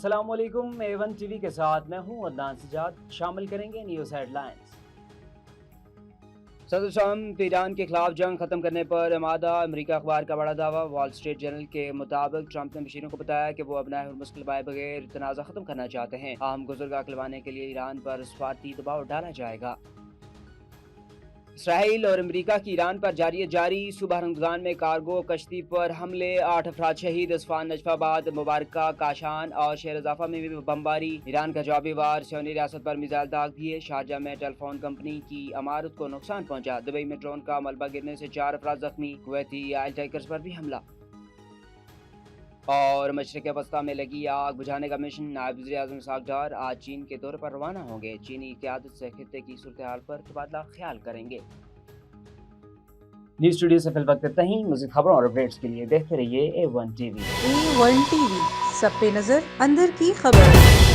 अस्सलाम वालेकुम। A1 TV के साथ मैं हूं अदनान सजाद। शामिल करेंगे न्यूज़ हेडलाइंस। सदर ट्रंप ईरान के खिलाफ जंग खत्म करने पर आमादा, अमेरिका अखबार का बड़ा दावा। वॉल स्ट्रीट जर्नल के मुताबिक ट्रंप ने मशीरों को बताया कि वो अपना मुश्किल बाय बगैर तनाज़ा खत्म करना चाहते हैं। अहम गुज़रगा खिलवाने के लिए ईरान पर सफारती दबाव डाला जाएगा। इसराइल और अमेरिका की ईरान पर जारी सुबह रमज़ान में कार्गो कश्ती पर हमले, 8 अफराद शहीद। अस्फान, नजफाबाद, मुबारका, काशान और शहर इजाफा में भी बमबारी। ईरान का जवाबी वार, सियोनी रियासत पर मिसाइल दाग दिए। शारजा में टेलीफोन कंपनी की इमारत को नुकसान पहुंचा। दुबई में ड्रोन का मलबा गिरने से 4 अफराद जख्मी। कुवैती ऑयल टैंकर्स पर भी हमला। और मशरक़ वस्ता में लगी आग बुझाने का मिशन, नायब वज़ीर-ए-आज़म इसहाक़ डार आज चीन के दौरे पर रवाना होंगे। चीनी क़यादत से खित्ते की सूरत हाल पर तबादला ख्याल करेंगे। न्यूज़ स्टूडियो से फिल वक्त इतना ही। मज़ीद खबरों और अपडेट्स के लिए देखते रहिए A1 टीवी। A1 टीवी, सब पे नजर, अंदर की खबर।